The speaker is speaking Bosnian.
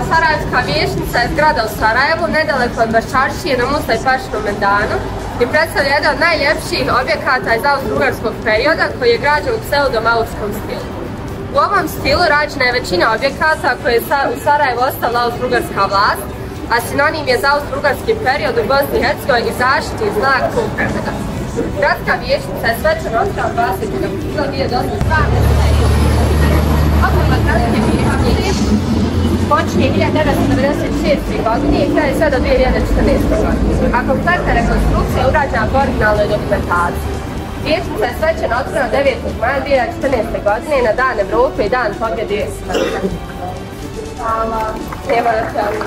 Sarajevska vijećnica je zgrada u Sarajevu, nedaleko od Baščaršije na Muslaj Pašinome danu i predstavlja jedan od najljepših objekata iz austro-ugarskog perioda koji je građen u pseudo-maurskom stilu. U ovom stilu rađena je većina objekata koje je u Sarajevu ostavila austro-ugarska vlast, a sinonim je za austro-ugarski period u Bosni i Hercegovini i zaštitni znak tog vremena. Gradska vijećnica je svečano otvorena 20. aprila 1912. Obnova gradske vijećnice počinje 1996. godine i traje sve do 2014. godine, a kompletna rekonstrukcija je urađena po originalnoj dokumentaciji. Vijećnica je svečano otvorena 9. maja 2014. godine na Dan Evrope i Dan pobjede. Hvala. Nema na čemu.